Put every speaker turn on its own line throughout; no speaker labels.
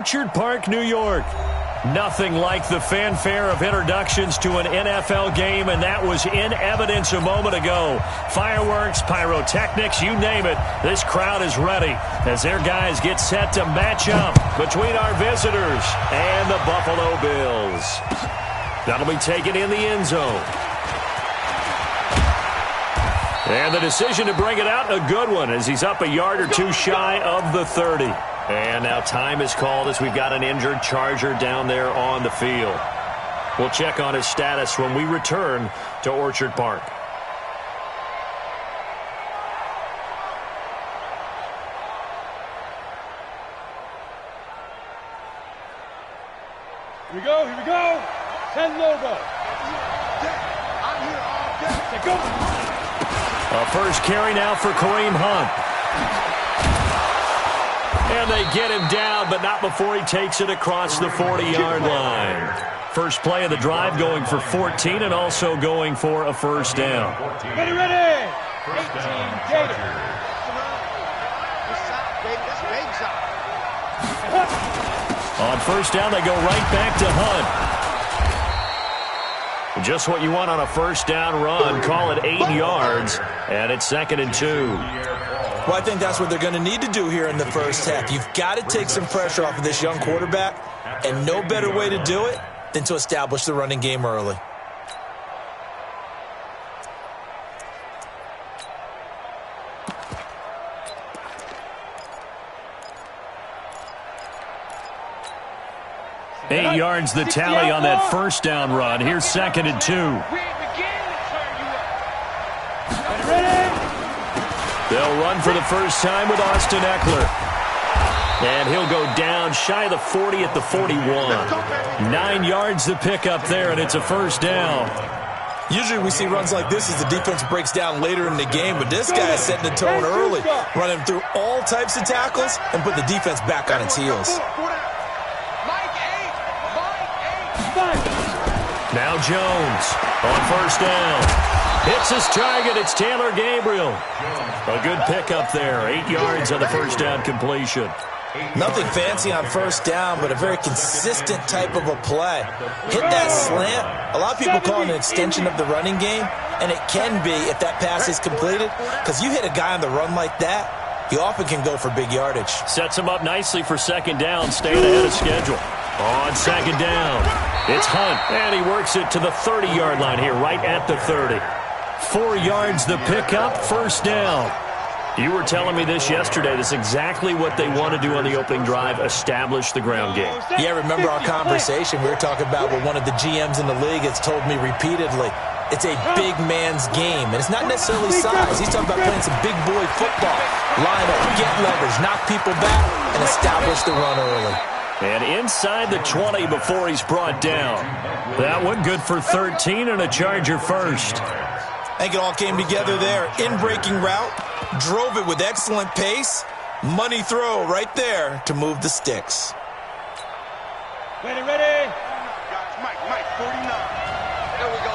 Orchard Park, New York. Nothing like the fanfare of introductions to an NFL game, and that was in evidence a moment ago. Fireworks, pyrotechnics, you name it. This crowd is ready as their guys get set to match up between our visitors and the Buffalo Bills. That'll be taken in the end zone. And the decision to bring it out, a good one, as he's up a yard or two shy of the 30. And now time is called as we've got an injured Charger down there on the field. We'll check on his status when we return to Orchard Park.
Here we go, here we go. 10 logo. I'm here all day. Okay, go.
A first carry now for Kareem Hunt. And they get him down, but not before he takes it across the 40-yard line. First play of the drive going for 14 and also going for a first down.
Ready, ready. 18, Gator.
On first down, they go right back to Hunt. Just what you want on a first down run. Call it 8 yards, and it's 2nd and 2.
Well, I think that's what they're going to need to do here in the first half. You've got to take some pressure off of this young quarterback, and no better way to do it than to establish the running game early.
Eight yards the tally on that first down run. Here's 2nd and 2. They'll run for the first time with Austin Eckler. And he'll go down shy of the 40 at the 41. 9 yards the pickup there, and it's a first down.
Usually we see runs like this as the defense breaks down later in the game, but this guy is setting the tone early, running through all types of tackles and put the defense back on its heels.
Now Jones on first down. Hits his target. It's Taylor Gabriel. A good pickup there. 8 yards on the first down completion.
Nothing fancy on first down, but a very consistent type of a play. Hit that slant. A lot of people call it an extension of the running game, and it can be if that pass is completed, because you hit a guy on the run like that, you often can go for big yardage. Sets him up nicely for 2nd down, staying ahead of schedule. On 2nd down, it's Hunt, and he works it to the 30-yard line here, right at the 30. 4 yards the pickup, first down. You were telling me this yesterday. This is exactly what they want to do on the opening drive, establish the ground game. Yeah, remember our conversation? We were talking about what one of the GMs in the league has told me repeatedly. It's a big man's game, and it's not necessarily size. He's talking about playing some big boy football. Line up, get leverage, knock people back, and establish the run early.
And inside the 20 before he's brought down. That one good for 13 and a Charger first.
I think it all came together there. In-breaking route, drove it with excellent pace. Money throw right there to move the sticks.
Ready, ready. Mike, 49. There we go.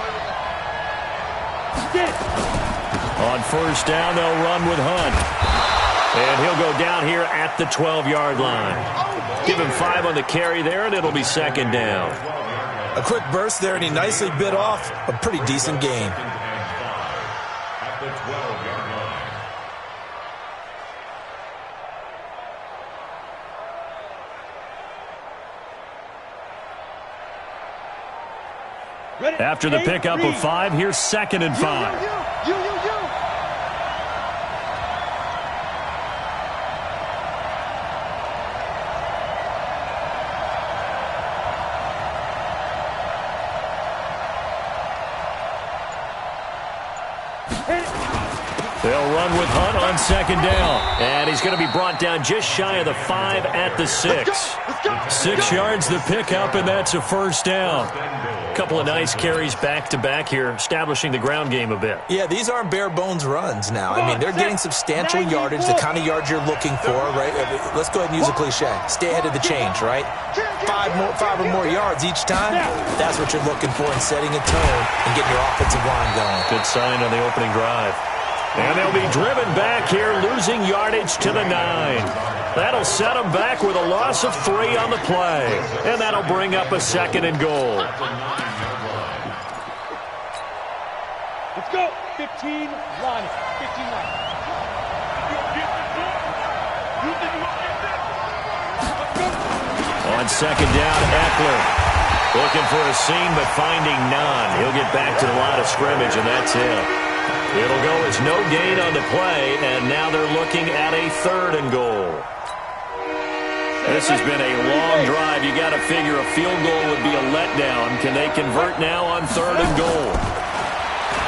On first down, they'll run with Hunt. And he'll go down here at the 12-yard line. Give him 5 on the carry there, and it'll be 2nd down.
A quick burst there, and he nicely bit off a pretty decent gain.
After the pickup of 5, here's 2nd and 5. They'll run with Hunt on 2nd down. And he's going to be brought down just shy of the 5 at the 6. 6 yards the pickup, and that's a first down. A couple of nice carries back-to-back here, establishing the ground game a bit.
Yeah, these aren't bare-bones runs now. I mean, they're getting substantial yardage, the kind of yards you're looking for, right? Let's go ahead and use a cliche. Stay ahead of the change, right? 5 or more yards each time, that's what you're looking for in setting a tone and getting your offensive line going.
Good sign on the opening drive. And they'll be driven back here, losing yardage to the 9. That'll set them back with a loss of 3 on the play. And that'll bring up a 2nd and goal.
Let's go. 15 line. 15 line.
On 2nd down, Eckler. Looking for a seam, but finding none. He'll get back to the line of scrimmage, and that's it. It'll go as no gain on the play, and now they're looking at a 3rd and goal. This has been a long drive. You got to figure a field goal would be a letdown. Can they convert now on 3rd and goal?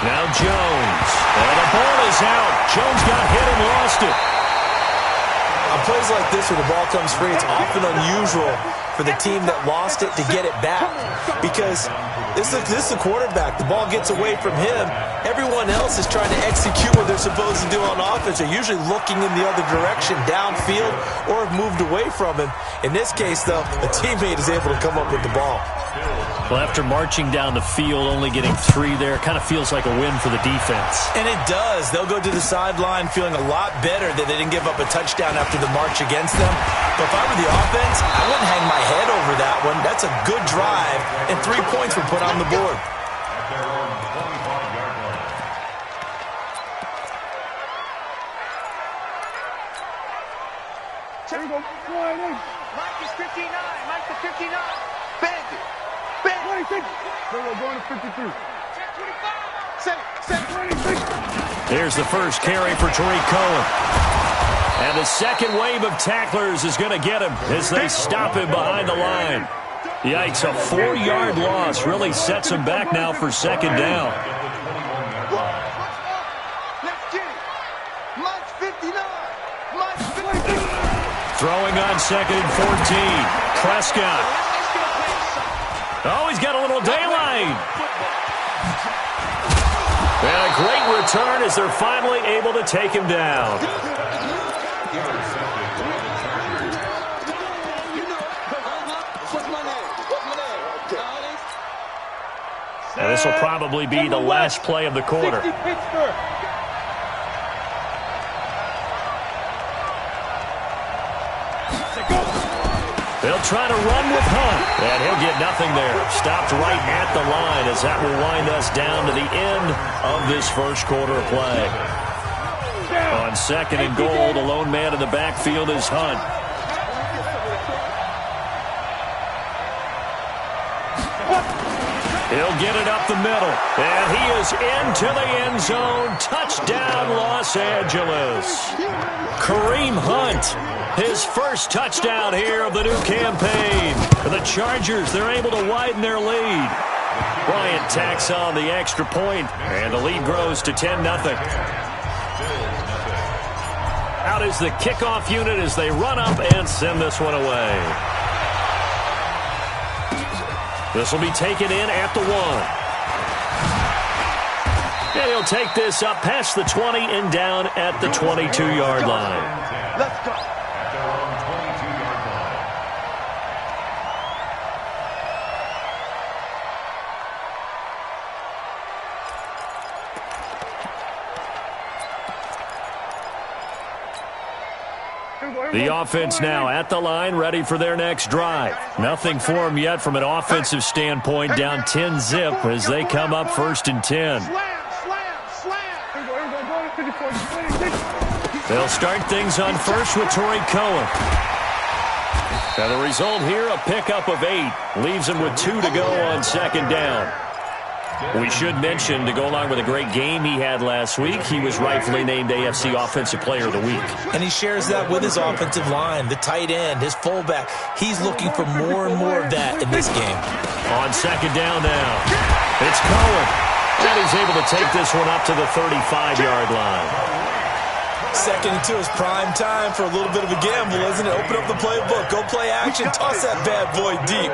Now Jones. And the ball is out. Jones got hit and lost it.
On plays like this where the ball comes free, it's often unusual for the team that lost it to get it back. Because this is the quarterback. The ball gets away from him. Everyone else is trying to execute what they're supposed to do on offense. They're usually looking in the other direction, downfield, or have moved away from him. In this case, though, a teammate is able to come up with the ball.
Well, after marching down the field, only getting 3 there, kind of feels like a win for the defense.
And it does. They'll go to the sideline feeling a lot better that they didn't give up a touchdown after the march against them. But if I were the offense, I wouldn't hang my head over that one. That's a good drive, and 3 points were put on the board.
There you go.
Mike is 59. Mike is 59. Bend it.
26. There we go. Going to 53.
26.
Here's the first carry for Tariq Cohen. And the second wave of tacklers is going to get him as they stop him behind the line. Yikes, a 4-yard loss really sets him back now for 2nd down.
Let's get it. Mike's 59. Mike's 59.
Throwing on 2nd and 14. Prescott. Oh, he's got a little daylight. And a great return as they're finally able to take him down. Now, this will probably be the last play of the quarter. They'll try to run with Hunt, and he'll get nothing there. Stopped right at the line as that will wind us down to the end of this first quarter of play. On 2nd and goal, the lone man in the backfield is Hunt. He'll get it up the middle, and he is into the end zone. Touchdown, Los Angeles. Kareem Hunt, his first touchdown here of the new campaign. For the Chargers, they're able to widen their lead. Bryant tacks on the extra point, and the lead grows to 10-0. Out is the kickoff unit as they run up and send this one away. This will be taken in at the 1. And he'll take this up past the 20 and down at the 22-yard line.
Let's go.
The offense now at the line, ready for their next drive. Nothing for them yet from an offensive standpoint, down 10-zip as they come up 1st and 10. They'll start things on 1st with Tariq Cohen. Now the result here, a pickup of 8. Leaves him with 2 to go on 2nd down. We should mention, to go along with a great game he had last week, he was rightfully named AFC Offensive Player of the Week.
And he shares that with his offensive line, the tight end, his fullback. He's looking for more and more of that in this game.
On 2nd down now, it's Cohen. And he's able to take this one up to the 35-yard line.
2nd and 2 is prime time for a little bit of a gamble, isn't it? Open up the playbook, go play action, toss that bad boy deep.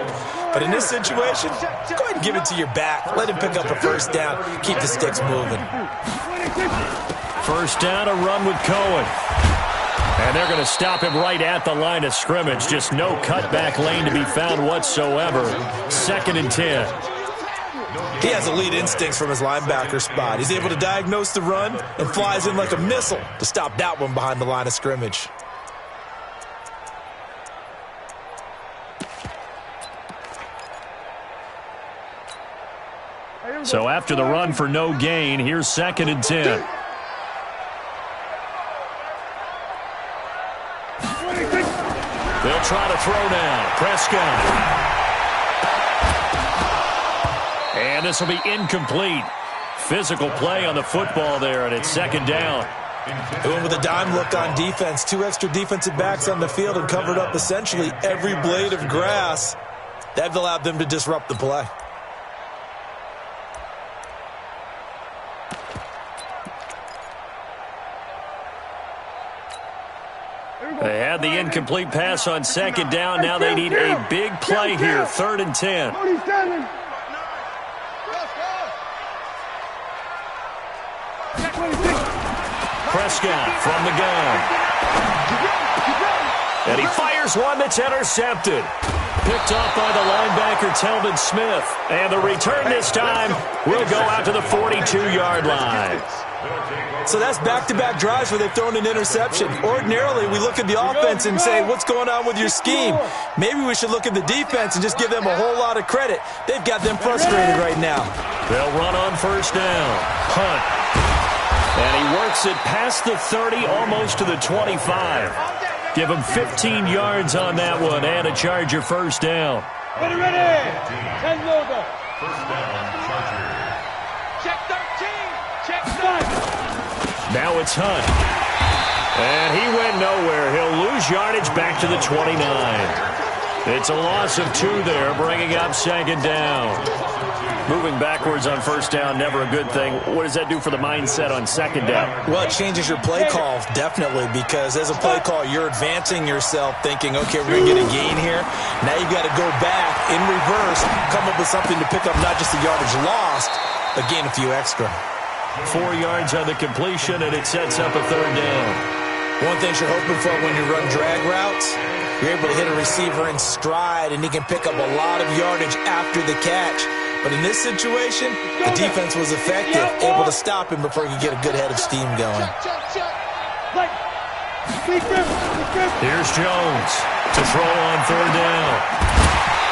But in this situation, go ahead and give it to your back. Let him pick up a 1st down. Keep the sticks moving.
1st down, a run with Cohen. And they're going to stop him right at the line of scrimmage. Just no cutback lane to be found whatsoever. 2nd and 10.
He has elite instincts from his linebacker spot. He's able to diagnose the run and flies in like a missile to stop that one behind the line of scrimmage.
So after the run for no gain, here's 2nd and 10. They'll try to throw now. Prescott. And this will be incomplete. Physical play on the football there, and it's 2nd down.
Going with a dime look on defense. 2 extra defensive backs on the field and covered up essentially every blade of grass. That allowed them to disrupt the play.
They had the incomplete pass on 2nd down. Now they need a big play here. 3rd and 10. Prescott from the gun. And he fires one that's intercepted. Picked off by the linebacker, Telvin Smith. And the return this time will go out to the 42-yard line.
So that's back-to-back drives where they've thrown an interception. Ordinarily, we look at the offense and say, what's going on with your scheme? Maybe we should look at the defense and just give them a whole lot of credit. They've got them frustrated right now.
They'll run on 1st down. Hunt. And he works it past the 30, almost to the 25. Give him 15 yards on that one and a Charger 1st down.
Ready, 10 logo.
1st down, Charger. Check 13. Check 9.
Now it's Hunt. And he went nowhere. He'll lose yardage back to the 29. It's a loss of 2 there, bringing up 2nd down. Moving backwards on 1st down, never a good thing. What does that do for the mindset on 2nd down?
Well, it changes your play call, definitely, because as a play call, you're advancing yourself thinking, okay, we're going to get a gain here. Now you've got to go back in reverse, come up with something to pick up not just the yardage lost, but gain a few extra.
4 yards on the completion, and it sets up a 3rd down.
One thing you're hoping for when you run drag routes, you're able to hit a receiver in stride, and he can pick up a lot of yardage after the catch. But in this situation, the defense was effective, able to stop him before he could get a good head of steam going.
Here's Jones to throw on 3rd down.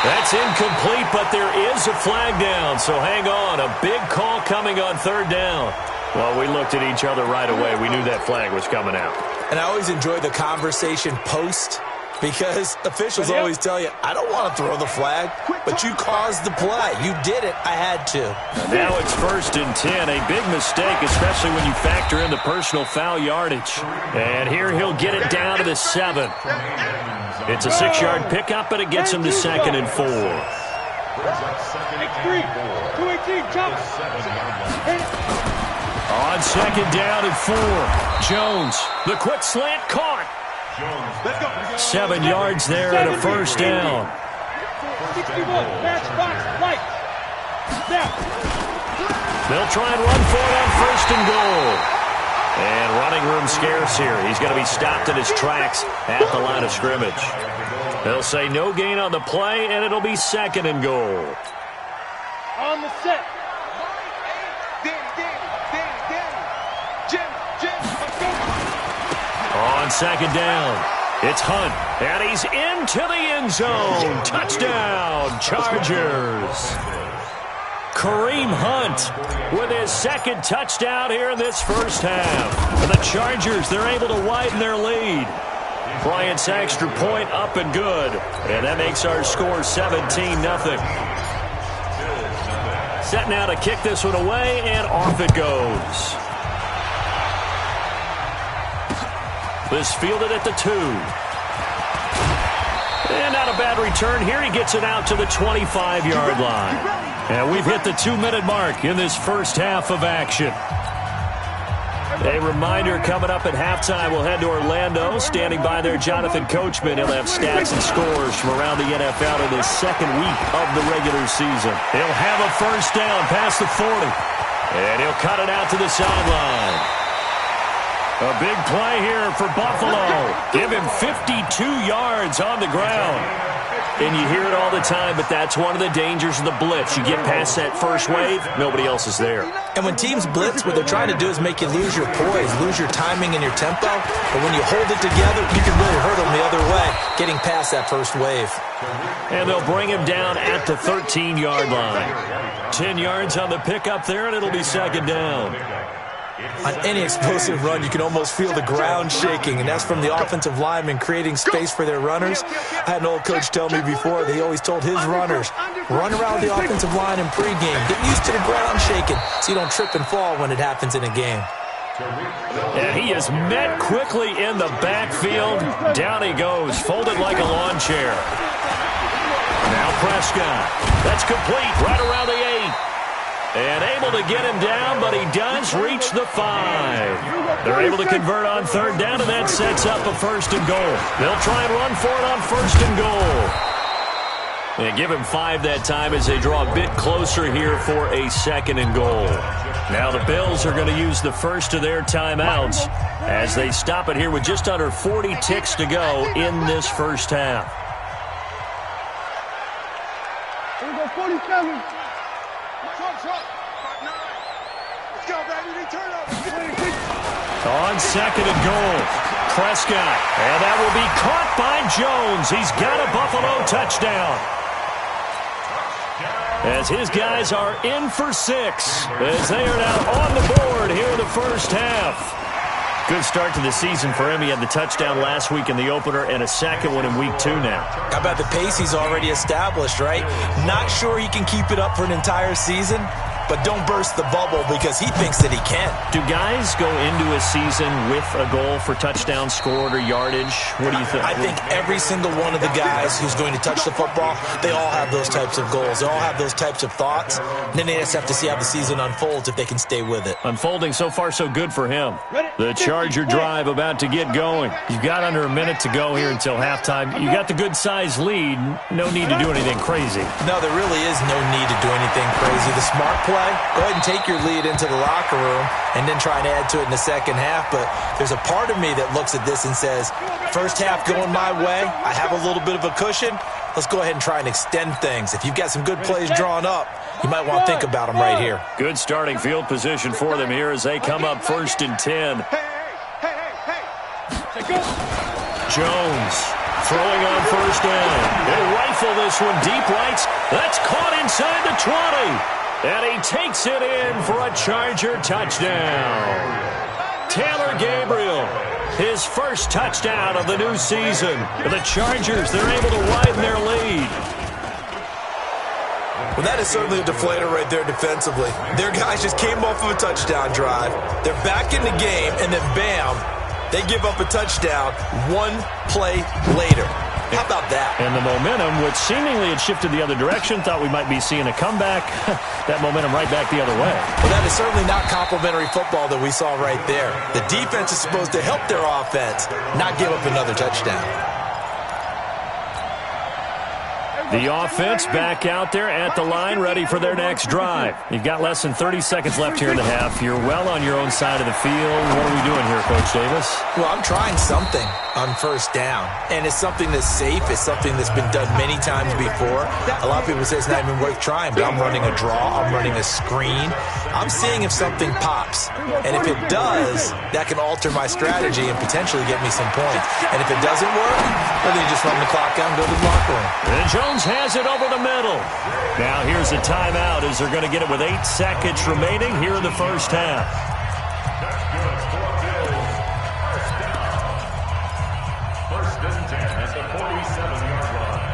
That's incomplete, but there is a flag down, so hang on. A big call coming on 3rd down. Well, we looked at each other right away. We knew that flag was coming out.
And I always enjoy the conversation post, because officials always tell you, I don't want to throw the flag, but you caused the play. You did it. I had to.
Now it's 1st and 10. A big mistake, especially when you factor in the personal foul yardage. And here he'll get it down to the 7. It's a 6-yard pickup, but it gets him to 2nd and 4. On 2nd down and 4. Jones, the quick slant caught. 7 yards there and a 1st down.
61, match box, right. Snap.
They'll try and run for it on 1st and goal. And running room scarce here. He's going to be stopped in his tracks at the line of scrimmage. They'll say no gain on the play, and it'll be 2nd and goal.
On the set.
On 2nd down, it's Hunt, and he's into the end zone. Touchdown, Chargers. Kareem Hunt with his 2nd touchdown here in this 1st half. And the Chargers, they're able to widen their lead. Bryant's extra point up and good. And that makes our score 17-0. Set now to kick this one away, and off it goes. This fielded at the 2. And not a bad return here. He gets it out to the 25-yard line. And we've hit the 2-minute mark in this 1st half of action. A reminder coming up at halftime, we'll head to Orlando. Standing by there, Jonathan Coachman. He'll have stats and scores from around the NFL in his 2nd week of the regular season. He'll have a 1st down past the 40. And he'll cut it out to the sideline. A big play here for Buffalo. Give him 52 yards on the ground. And you hear it all the time, but that's one of the dangers of the blitz. You get past that first wave, nobody else is there.
And when teams blitz, what they're trying to do is make you lose your poise, lose your timing and your tempo. But when you hold it together, you can really hurt them the other way, getting past that first wave.
And they'll bring him down at the 13-yard line. 10 yards on the pickup there, and it'll be second down.
On any explosive run, you can almost feel the ground shaking, and that's from the offensive linemen creating space for their runners. I had an old coach tell me before that he always told his runners, run around the offensive line in pregame. Get used to the ground shaking so you don't trip and fall when it happens in a game.
And he is met quickly in the backfield. Down he goes, folded like a lawn chair. Now Prescott. That's complete right around the 8. And able to get him down, but he does reach the 5. They're able to convert on third down, and that sets up a first and goal. They'll try and run for it on first and goal. And give him 5 that time as they draw a bit closer here for a second and goal. Now the Bills are going to use the first of their timeouts as they stop it here with just under 40 ticks to go in this first half.
Here we go, 47. Let's go, baby. Turn up.
On second and goal, Prescott. And that will be caught by Jones. He's got a Buffalo touchdown. As his guys are in for 6, as they are now on the board here in the first half. Good start to the season for him. He had the touchdown last week in the opener and a second one in week 2 now.
How about the pace he's already established, right? Not sure he can keep it up for an entire season, but don't burst the bubble because he thinks that he can.
Do guys go into a season with a goal for touchdowns scored or yardage? What do you think?
I think every single one of the guys who's going to touch the football, they all have those types of goals. They all have those types of thoughts. And then they just have to see how the season unfolds if they can stay with it.
Unfolding so far so good for him. The Charger drive about to get going. You've got under a minute to go here until halftime. You got the good-sized lead. No need to do anything crazy.
No, there really is no need to do anything crazy. The smart play, go ahead and take your lead into the locker room and then try and add to it in the second half. But there's a part of me that looks at this and says, first half going my way, I have a little bit of a cushion. Let's go ahead and try and extend things. If you've got some good plays drawn up, you might want to think about them right here.
Good starting field position for them here as they come up first and 10. Jones throwing on first down. They rifle this one deep right. That's caught inside the 20. And he takes it in for a Charger touchdown. Taylor Gabriel, his first touchdown of the new season. The Chargers, they're able to widen their lead.
Well, that is certainly a deflator right there defensively. Their guys just came off of a touchdown drive. They're back in the game, and then bam, they give up a touchdown 1 play later. How about that?
And the momentum, which seemingly had shifted the other direction, thought we might be seeing a comeback. That momentum right back the other way.
Well, that is certainly not complimentary football that we saw right there. The defense is supposed to help their offense, not give up another touchdown.
The offense back out there at the line, ready for their next drive. You've got less than 30 seconds left here in the half. You're well on your own side of the field. What are we doing here, Coach Davis?
Well, I'm trying something on first down, and it's something that's safe. It's something that's been done many times before. A lot of people say it's not even worth trying, but I'm running a draw. I'm running a screen. I'm seeing if something pops, and if it does, that can alter my strategy and potentially get me some points. And if it doesn't work, well, then you just run the clock out and go to the locker room.
And Jones has it over the middle. Now here's a timeout as they're going to get it with 8 seconds remaining here in the first half.
First and 10 at the 47-yard line.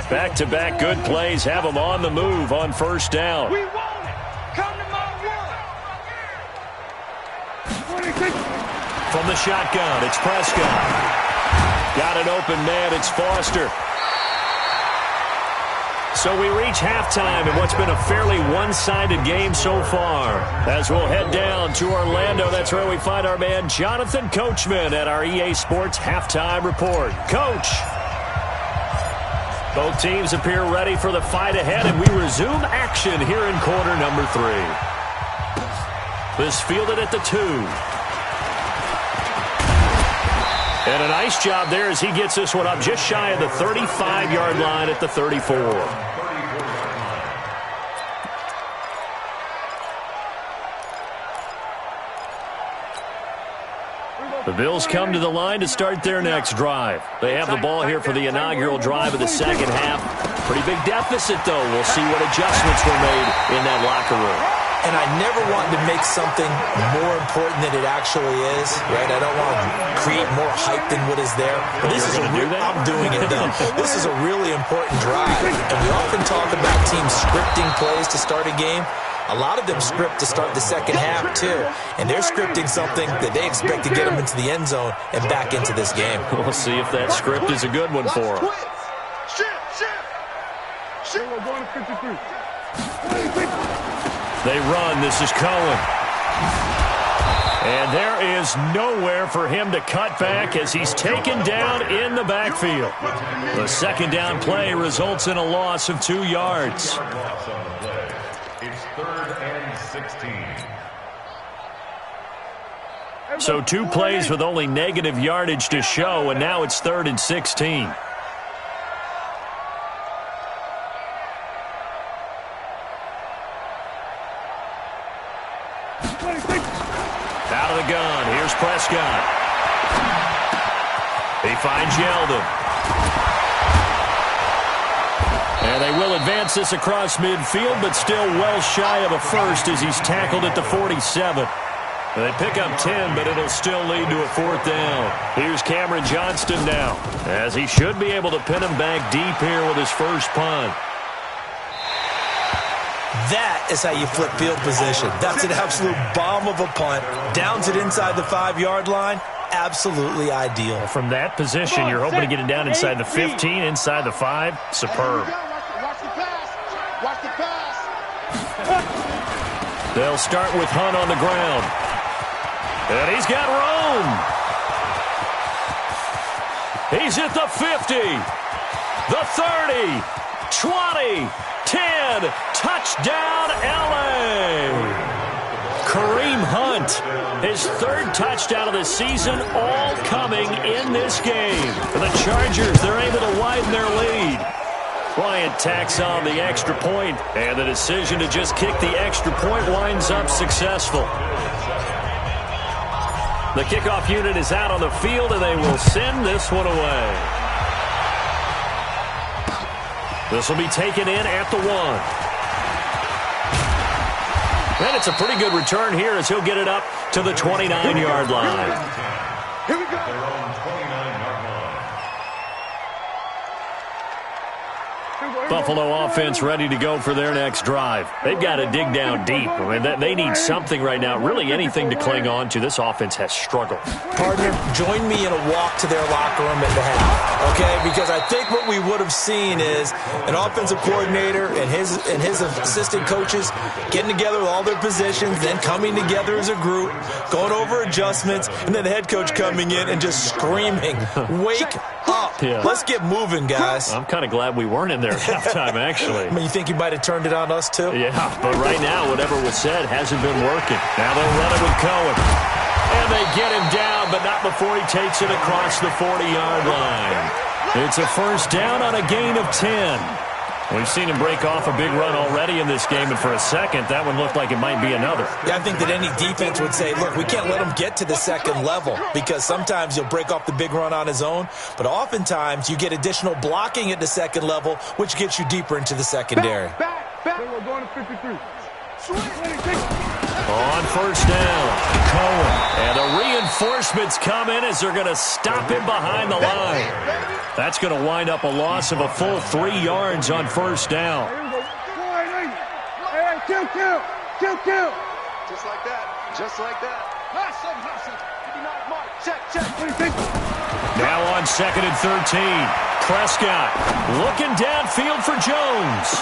Back-to-back good plays have them on the move on first down.
We want it. Come to my one.
From the shotgun, it's Prescott. Got an open man, it's Foster. So we reach halftime in what's been a fairly one-sided game so far. As we'll head down to Orlando, that's where we find our man Jonathan Coachman at our EA Sports Halftime Report. Coach. Both teams appear ready for the fight ahead, and we resume action here in quarter number 3. This fielded at the 2. And a nice job there as he gets this one up just shy of the 35-yard line at the 34. The Bills come to the line to start their next drive. They have the ball here for the inaugural drive of the second half. Pretty big deficit, though. We'll see what adjustments were made in that locker room.
And I never want to make something more important than it actually is, right? I don't want to create more hype than what is there. But this is I'm doing it, though. This is a really important drive. And we often talk about teams scripting plays to start a game. A lot of them script to start the second half, too. And they're scripting something that they expect to get them into the end zone and back into this game.
We'll see if that script is a good one for them.
We're going to 53.
They run. This is Cohen. And there is nowhere for him to cut back as he's taken down in the backfield. The second down play results in a loss of 2 yards.
It's 3rd and 16.
So 2 plays with only negative yardage to show, and now it's 3rd and 16. Out of the gun. Here's Prescott. He finds Yeldon. And they will advance this across midfield, but still well shy of a first as he's tackled at the 47. They pick up 10, but it'll still lead to a 4th down. Here's Cameron Johnston now, as he should be able to pin him back deep here with his first punt.
That is how you flip field position. That's an absolute bomb of a punt. Downs it inside the 5-yard line. Absolutely ideal.
From that position, you're hoping to get it down inside the 15, inside the 5. Superb.
Watch the pass.
They'll start with Hunt on the ground. And he's got room. He's at the 50, the 30, 20, 10. Touchdown, L.A. Kareem Hunt, his 3rd touchdown of the season, all coming in this game. For the Chargers, they're able to widen their lead. Bryant tacks on the extra point, and the decision to just kick the extra point winds up successful. The kickoff unit is out on the field, and they will send this one away. This will be taken in at the 1. And it's a pretty good return here as he'll get it up to the 29-yard line.
Here we go.
Their own 29-yard line.
Buffalo offense ready to go for their next drive. They've got to dig down deep. I mean, they need something right now, really anything to cling on to. This offense has struggled.
Partner, join me in a walk to their locker room at the half, okay? Because I think what we would have seen is an offensive coordinator and his assistant coaches getting together with all their positions, then coming together as a group, going over adjustments, and then the head coach coming in and just screaming, "Wake up.
Yeah.
Let's get moving, guys."
I'm kind of glad we weren't in there at halftime, actually.
I mean, you think he might have turned it on us, too?
Yeah, but right now, whatever was said hasn't been working. Now they'll run it with Cohen. And they get him down, but not before he takes it across the 40-yard line. It's a first down on a gain of 10. We've seen him break off a big run already in this game, and for a second, that one looked like it might be another.
Yeah, I think that any defense would say, look, we can't let him get to the second level because sometimes he'll break off the big run on his own, but oftentimes you get additional blocking at the second level, which gets you deeper into the secondary.
Back. We're going to 53.
On first down, Cohen. And the reinforcements come in as they're going to stop him behind the line. That's going to wind up a loss of a full 3 yards on first down.
Hey, kill. Just like that. Hustle. Check.
Now on 2nd and 13. Prescott looking downfield for Jones.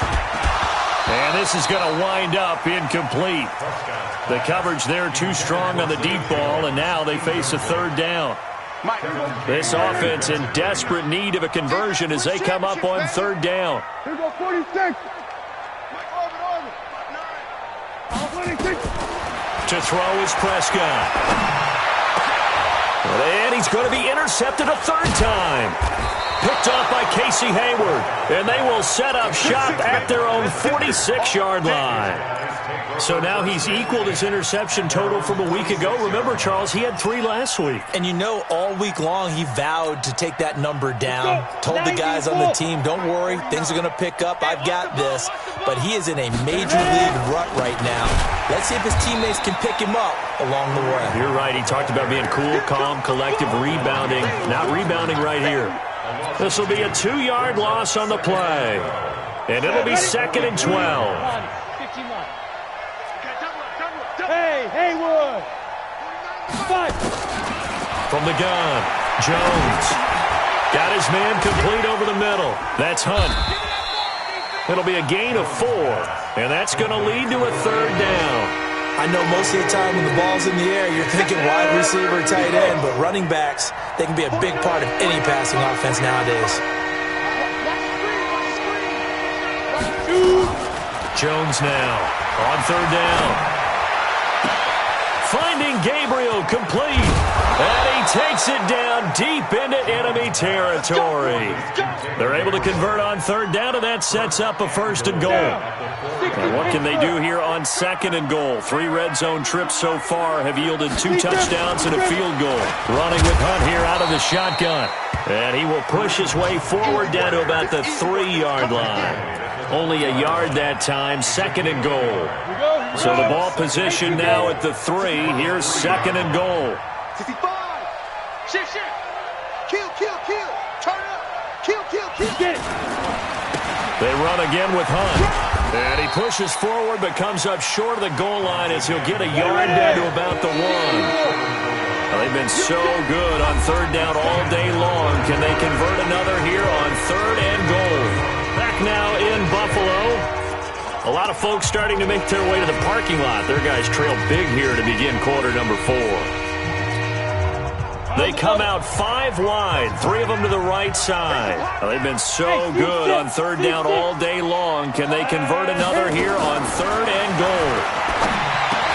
And this is going to wind up incomplete. The coverage there too strong on the deep ball, and now they face a 3rd down. This offense in desperate need of a conversion as they come up on third down.
Here go 46.
To throw is Prescott. And he's going to be intercepted a third time. Picked off by Casey Hayward. And they will set up shop at their own 46-yard line. So now he's equaled his interception total from a week ago. Remember, Charles, he had 3 last week.
And you know, all week long he vowed to take that number down. Told the guys on the team, don't worry, things are going to pick up. I've got this. But he is in a major league rut right now. Let's see if his teammates can pick him up along the way.
You're right. He talked about being cool, calm, collective, rebounding. Not rebounding right here. This will be a 2-yard loss on the play. And it'll be 2nd and 12.
Hey, Haywood! 5.
From the gun, Jones. Got his man complete over the middle. That's Hunt. It'll be a gain of 4. And that's going to lead to a third down.
I know most of the time when the ball's in the air, you're thinking wide receiver, tight end, but running backs, they can be a big part of any passing offense nowadays.
Jones now on third down. Finding Gabriel complete. And he takes it down deep into enemy territory. They're able to convert on third down, and that sets up a 1st and goal. And what can they do here on 2nd and goal? 3 red zone trips so far have yielded 2 touchdowns and a field goal. Running with Hunt here out of the shotgun. And he will push his way forward down to about the 3-yard line. Only a yard that time, 2nd and goal. So the ball position now at the 3. Here's 2nd and goal.
65. Shift. Kill. Turn up. Kill.
Get it.
They run again with Hunt. And he pushes forward but comes up short of the goal line as he'll get a yard down to about the 1. They've been so good on third down all day long. Can they convert another here on 3rd and goal? Back now in Buffalo. A lot of folks starting to make their way to the parking lot. Their guys trail big here to begin quarter number 4. They come out 5 wide, 3 of them to the right side. They've been so good on third down all day long. Can they convert another here on 3rd and goal?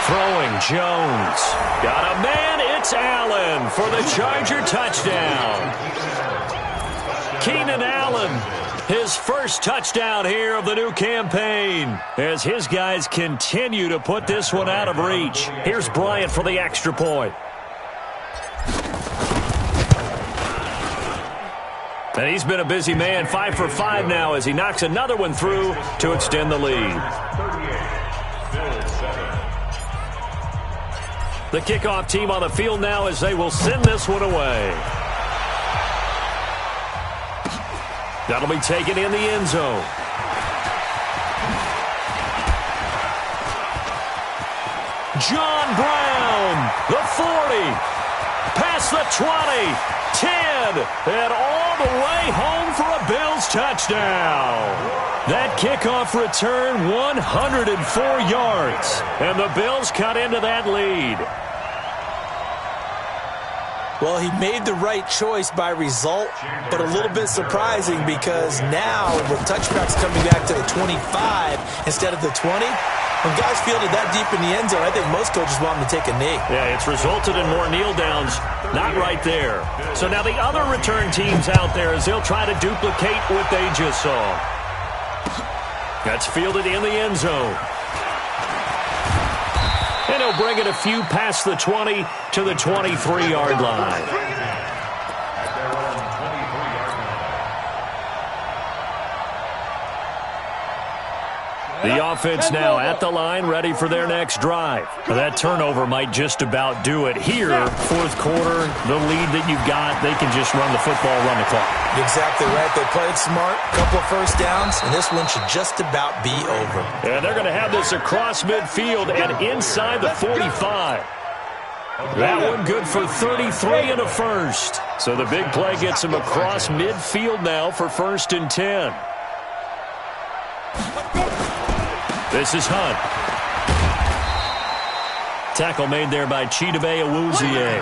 Throwing Jones. Got a man, it's Allen for the Charger touchdown. Keenan Allen, his first touchdown here of the new campaign as his guys continue to put this one out of reach. Here's Bryant for the extra point. And he's been a busy man, 5 for 5 now as he knocks another one through to extend the lead. The kickoff team on the field now as they will send this one away. That'll be taken in the end zone. John Brown, the 40, past the 20, 10, and all the way home for a Bills touchdown. That kickoff return, 104 yards, and the Bills cut into that lead.
Well, he made the right choice by result, but a little bit surprising because now with touchbacks coming back to the 25 instead of the 20, when guys fielded that deep in the end zone, I think most coaches want them to take a knee.
Yeah, it's resulted in more kneel downs. Not right there. So now the other return teams out there as they'll try to duplicate what they just saw. That's fielded in the end zone. And he'll bring it a few past the 20 to the 23-yard line. The offense now at the line, ready for their next drive. That turnover might just about do it. Here, 4th quarter, the lead that you've got, they can just run the football, run the clock.
Exactly right. They played smart, couple of first downs, and this one should just about be over.
And they're going to have this across midfield and inside the 45. That one good for 33 and a first. So the big play gets him across midfield now for 1st and 10. This is Hunt. Tackle made there by Chidobe Awuzie.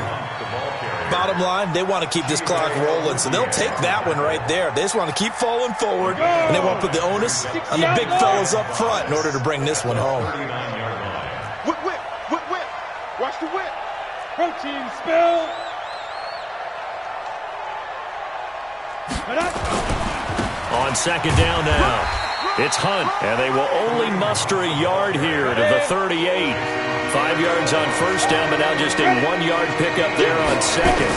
bottom line, they want to keep this clock rolling, so they'll take that one right there. They just want to keep falling forward, and they want to put the onus on the big fellas up front in order to bring this one home.
Whip, whip, whip, whip. Watch the whip. Protein spill.
On second down now. It's Hunt, and they will only muster a yard here to the 38. 5 yards on first down, but now just a 1-yard pickup there on second.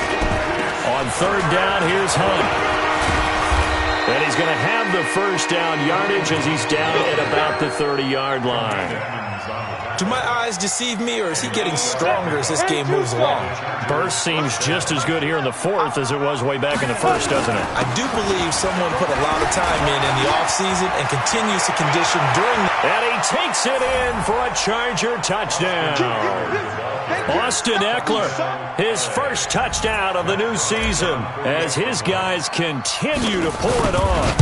On third down, here's Hunt. And he's going to have the first down yardage as he's down at about the 30-yard line.
Do my eyes deceive me, or is he getting stronger as this game moves along?
Burst seems just as good here in the fourth as it was way back in the first, doesn't it?
I do believe someone put a lot of time in the offseason and continues to condition during the...
And he takes it in for a Charger touchdown. Austin Eckler, his first touchdown of the new season as his guys continue to pour it on.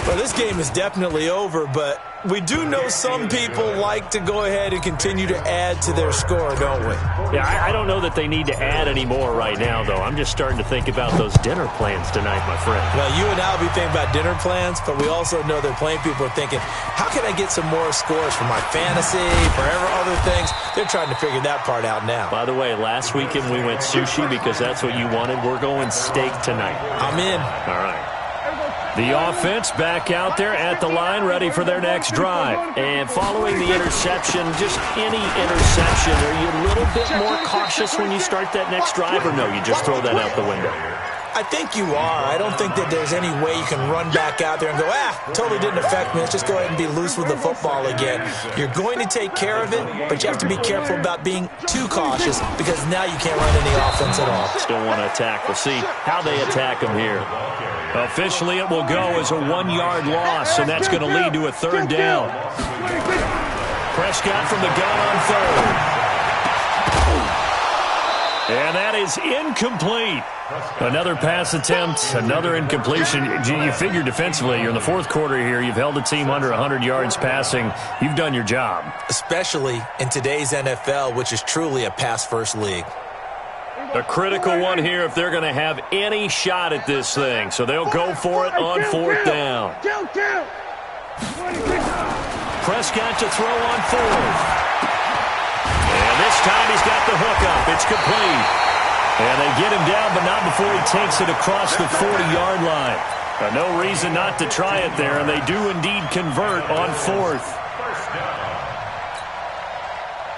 Well, this game is definitely over, but we do know some people like to go ahead and continue to add to their score, don't we?
Yeah, I don't know that they need to add any more right now, though. I'm just starting to think about those dinner plans tonight, my friend.
Well, you and I will be thinking about dinner plans, but we also know they're playing people are thinking, how can I get some more scores for my fantasy, for other things? They're trying to figure that part out now.
By the way, last weekend we went sushi because that's what you wanted. We're going steak tonight.
I'm in.
All right. The offense back out there at the line, ready for their next drive. And following the interception, just any interception, are you a little bit more cautious when you start that next drive, or no, you just throw that out the window?
I think you are. I don't think that there's any way you can run back out there and go, totally didn't affect me. Let's just go ahead and be loose with the football again. You're going to take care of it, but you have to be careful about being too cautious because now you can't run any offense at all.
Still want to attack. We'll see how they attack them here. Officially, it will go as a 1-yard loss, and that's going to lead to a third down. Prescott from the gun on third. And that is incomplete. Another pass attempt, another incompletion. You figure defensively, you're in the fourth quarter here. You've held a team under 100 yards passing. You've done your job. Especially in today's NFL, which is truly a pass-first league. A critical one here if they're going to have any shot at this thing. So they'll go for it on fourth down. Prescott to throw on fourth. And this time he's got the hook up. It's complete. And they get him down, but not before he takes it across the 40-yard line. No reason not to try it there, and they do indeed convert on fourth.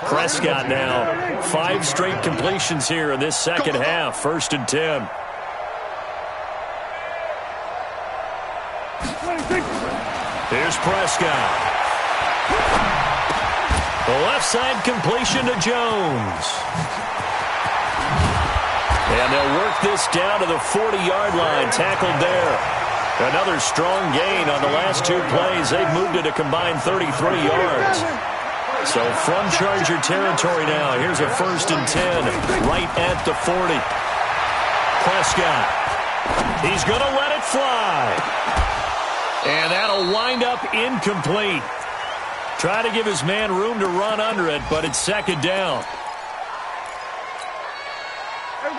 Prescott now, 5 straight completions here in this second half. 1st and 10. Here's Prescott. The left side completion to Jones. And they'll work this down to the 40-yard line. Tackled there. Another strong gain on the last 2 plays. They've moved it a combined 33 yards. So from Charger territory now, here's a 1st and 10 right at the 40. Prescott. He's going to let it fly. And that'll wind up incomplete. Try to give his man room to run under it, but it's 2nd down.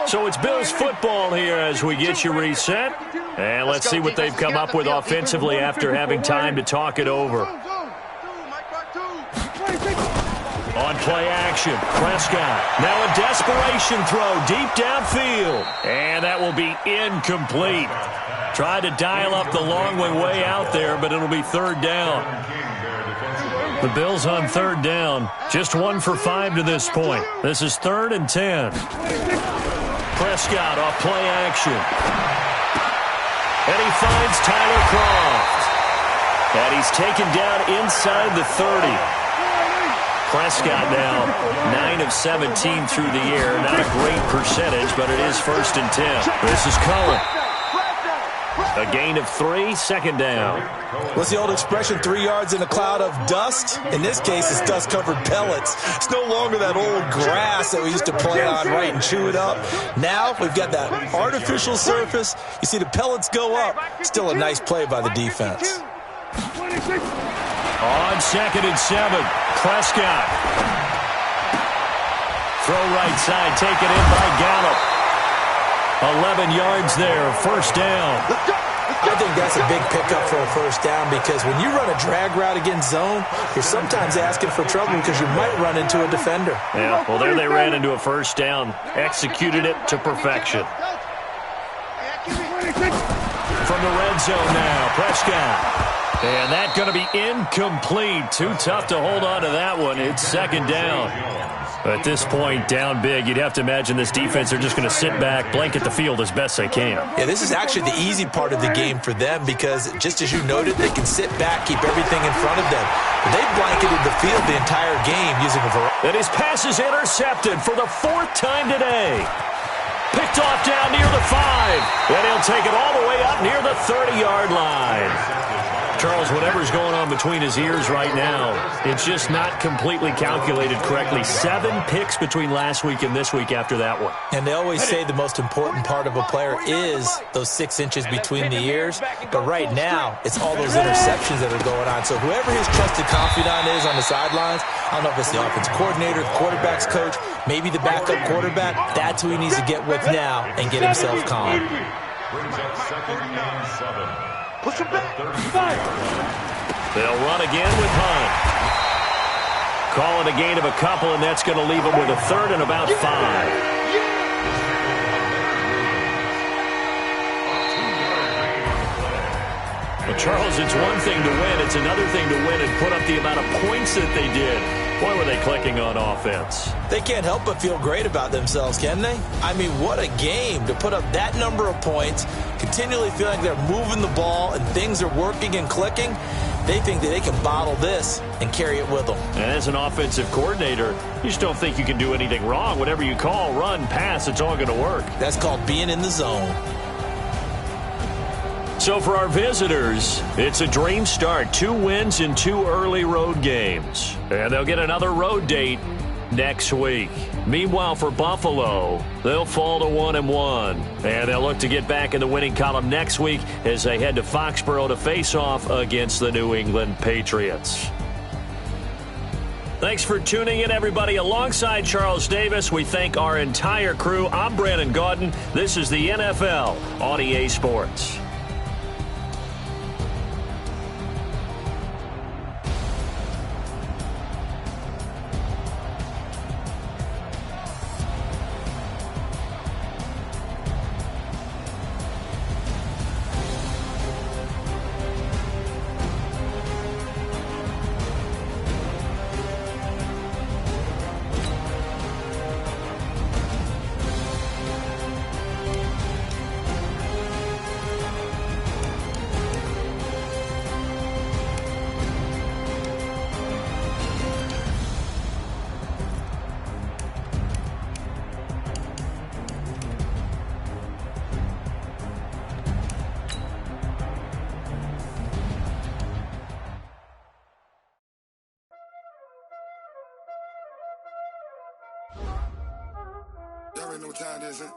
So it's Bills football here as we get you reset. And let's see what they've come up with offensively after having time to talk it over. On play action, Prescott. Now a desperation throw deep downfield. And that will be incomplete. Tried to dial up the long way out there, but it'll be 3rd down. The Bills on 3rd down. Just 1 for 5 to this point. This is 3rd and 10. Prescott off play action. And he finds Tyler Kroft. And he's taken down inside the 30. Prescott now 9 of 17 through the air. Not a great percentage, but it is 1st and 10. This is Cullen. A gain of 3, 2nd down.
What's the old expression, 3 yards in a cloud of dust? In this case, it's dust-covered pellets. It's no longer that old grass that we used to play on, right, and chew it up. Now we've got that artificial surface. You see the pellets go up. Still a nice play by the defense.
On 2nd and 7, Prescott. Throw right side, taken in by Gallup. 11 yards there, first down.
I think that's a big pickup for a first down because when you run a drag route against zone, you're sometimes asking for trouble because you might run into a defender.
Yeah, well, there they ran into a first down, executed it to perfection. From the red zone now, Prescott. And that's going to be incomplete. Too tough to hold on to that one. It's second down. At this point, down big, you'd have to imagine this defense are just going to sit back, blanket the field as best they can.
Yeah, this is actually the easy part of the game for them because, just as you noted, they can sit back, keep everything in front of them. But they blanketed the field the entire game using a variety.
And his pass is intercepted for the 4th time today. Picked off down near the 5. And he'll take it all the way up near the 30-yard line. Charles, whatever's going on between his ears right now, it's just not completely calculated correctly. 7 picks between last week and this week after that one.
And they always say the most important part of a player is those 6 inches between the ears. But right now, it's all those interceptions that are going on. So whoever his trusted confidant is on the sidelines, I don't know if it's the offense coordinator, the quarterback's coach, maybe the backup quarterback, that's who he needs to get with now and get himself calm.
Brings up second and 7.
Push him back.
They'll run again with Hunt. Call it a gain of a couple, and that's going to leave them with a 3rd and about 5. Well, Charles, it's one thing to win. It's another thing to win and put up the amount of points that they did. Boy, were they clicking on offense.
They can't help but feel great about themselves, can they? I mean, what a game to put up that number of points, continually feel like they're moving the ball and things are working and clicking. They think that they can bottle this and carry it with them.
And as an offensive coordinator, you just don't think you can do anything wrong. Whatever you call, run, pass, it's all going to work.
That's called being in the zone.
So for our visitors, it's a dream start. 2 wins in 2 early road games. And they'll get another road date next week. Meanwhile, for Buffalo, they'll fall to 1-1. And they'll look to get back in the winning column next week as they head to Foxborough to face off against the New England Patriots. Thanks for tuning in, everybody. Alongside Charles Davis, we thank our entire crew. I'm Brandon Gaudin. This is the NFL on EA Sports.
Y'all already know what time it is, huh?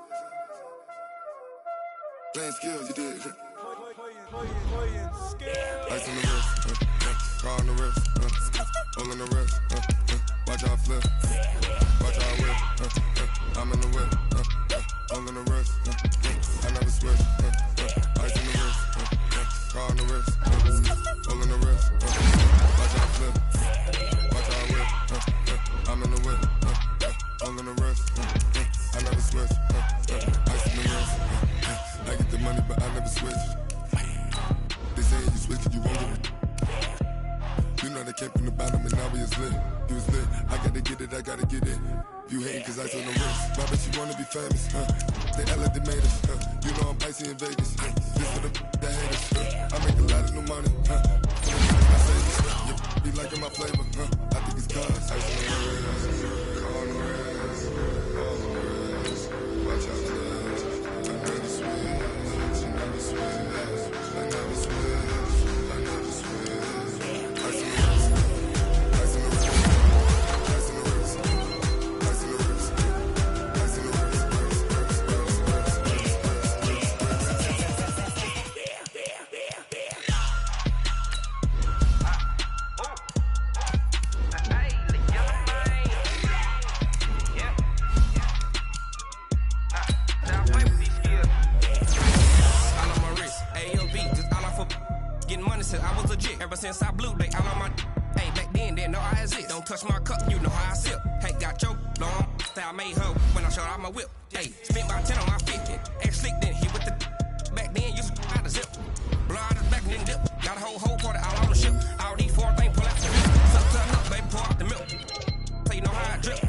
Playing skills, you did. Playing skills. Ice on the wrist, car on the wrist, hole in the wrist, watch out flip, watch out whip, I'm in the whip, hole in the wrist, I never switch, ice on the wrist, car on the wrist, hole in the wrist, watch out flip, watch out whip, I'm in the whip, hole in the wrist, I never switch, ice in the wrist, I get the money but I never switch. They say you switch it, you won't get it. You know they came from the bottom and now we is lit. You was lit, I gotta get it, I gotta get it. You hating cause I told no wrist. Why bet you wanna be famous, They Ella, they made us, You know I'm icy in Vegas, This for the that hate us, I make a lot of new money, I say this, you be liking my flavor, I think it's cause ice on the wrist, car on the wrist, all on the wrist. Watch out, cuz I never switch, I never switch, I never switch, I never switch. Ice on the wrist, ice on the wrist, ice on the wrist, ice on the wrist, ice on the wrist,
touch my cup, you know how I sip. Hey, got your long style, made her when I showed out my whip. Hey, spent about 10 on my 50. X slick, then hit with the back then, used to out the zip. Blow out his back, then dip. Got a whole party all on the ship. All these four things pull out the wrist. Suck to enough, baby, pour out the milk. So you know how I drip.